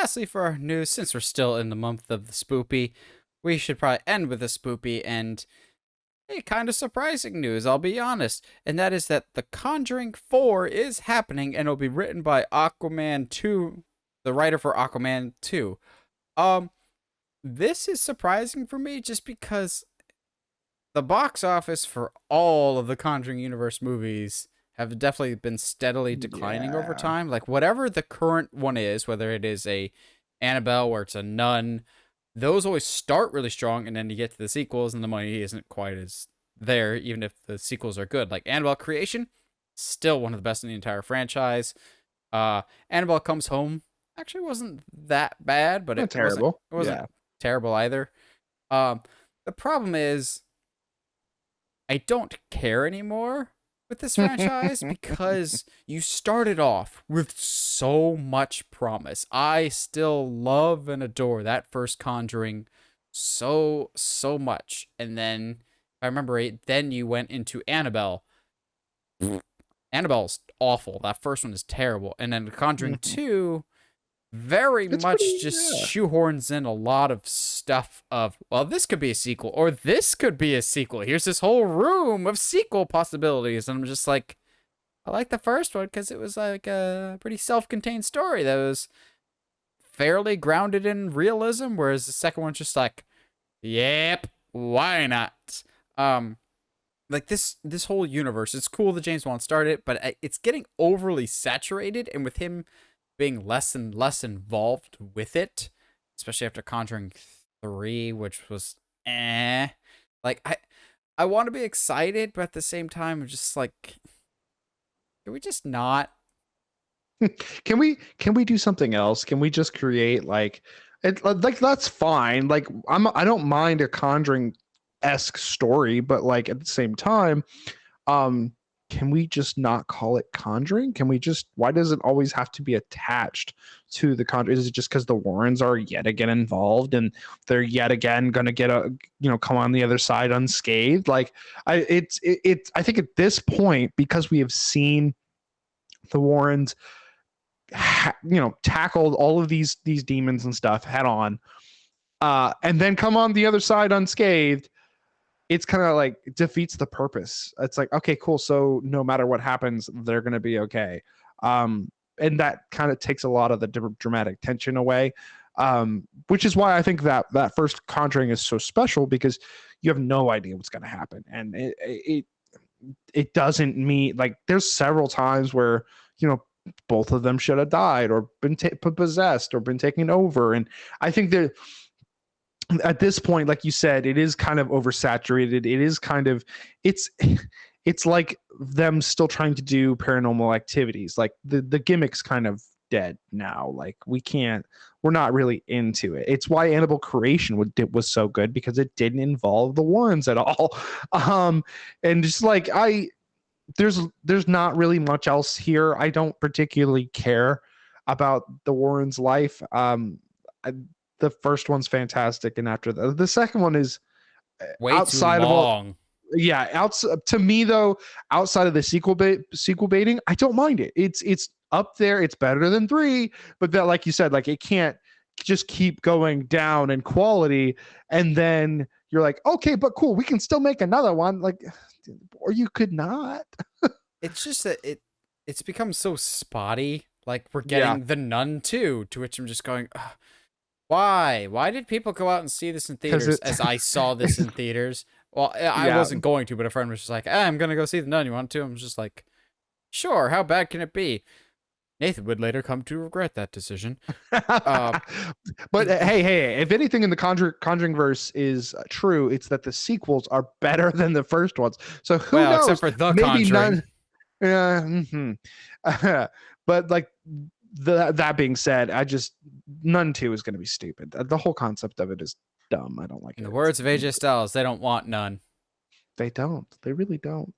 lastly, for our news, since we're still in the month of the spoopy, we should probably end with a spoopy and a kind of surprising news, I'll be honest. And that is that The Conjuring 4 is happening and it'll be written by Aquaman 2, the writer for Aquaman 2. Um, this is surprising for me just because the box office for all of the Conjuring Universe movies have definitely been steadily declining over Yeah. time. Like whatever the current one is, whether it is a Annabelle or it's a Nun, those always start really strong, and then you get to the sequels, and the money isn't quite as there, even if the sequels are good. Like Annabelle Creation, still one of the best in the entire franchise. Annabelle Comes Home actually wasn't that bad, but Not it wasn't terrible. it wasn't Yeah. terrible either. Um, the problem is I don't care anymore with this franchise because you started off with so much promise. I still love and adore that first Conjuring so much. And then, if I remember right, then you went into Annabelle. Annabelle's awful. That first one is terrible. And then Conjuring 2 very It's much pretty, just yeah. shoehorns in a lot of stuff of, well, this could be a sequel, or this could be a sequel. Here's this whole room of sequel possibilities. And I'm just like, I like the first one because it was like a pretty self-contained story that was fairly grounded in realism, whereas the second one's just like, yep, why not? Like this whole universe, it's cool that James Wan started it, but it's getting overly saturated, and with him being less and less involved with it, especially after Conjuring 3, which was like I want to be excited, but at the same time I'm just like, can we just not? Can we do something else? Can we just create like that's fine. Like I don't mind a Conjuring-esque story, but like at the same time, um can we just not call it Conjuring? Can we just, why does it always have to be attached to the Conjuring? Is it just because the Warrens are yet again involved and they're yet again going to get come on the other side unscathed? Like I think at this point, because we have seen the Warrens tackled all of these demons and stuff head on, and then come on the other side unscathed, it's kind of like it defeats the purpose. It's like, okay, cool, so no matter what happens, they're going to be okay. And that kind of takes a lot of the dramatic tension away, which is why I think that first Conjuring is so special, because you have no idea what's going to happen, and it doesn't mean, like, there's several times where both of them should have died or been possessed or been taken over. And I think that at this point, like you said, it is kind of oversaturated. It is kind of, it's it's like them still trying to do paranormal activities. Like the gimmick's kind of dead now. Like we're not really into it. It's why Annabelle Creation was so good, because it didn't involve the Warrens at all. And just like there's not really much else here. I don't particularly care about the Warrens' life. The first one's fantastic, and after the second one is Way too outside of all. long. Yeah, to me though, outside of the sequel baiting, I don't mind it. It's up there. It's better than 3, but that, like you said, like it can't just keep going down in quality, and then you're like, okay, but cool, we can still make another one. Like, or you could not. It's just that it's become so spotty. Like we're Yeah, getting The Nun 2, to which I'm just going, ugh, why? Why did people go out and see this in because theaters it. as I saw this in theaters? Well, I Yeah, wasn't going to, but a friend was just like, I'm going to go see The Nun. You want to? I'm just like, sure, how bad can it be? Nathan would later come to regret that decision. Uh, but hey, if anything in the Conjuring verse is true, it's that the sequels are better than the first ones. So who well, except knows? for The Maybe Conjuring. none. But like that being said, None 2 is going to be stupid. The whole concept of it is dumb. I don't like In it. the words of AJ Styles, they don't want none. They don't. They really don't.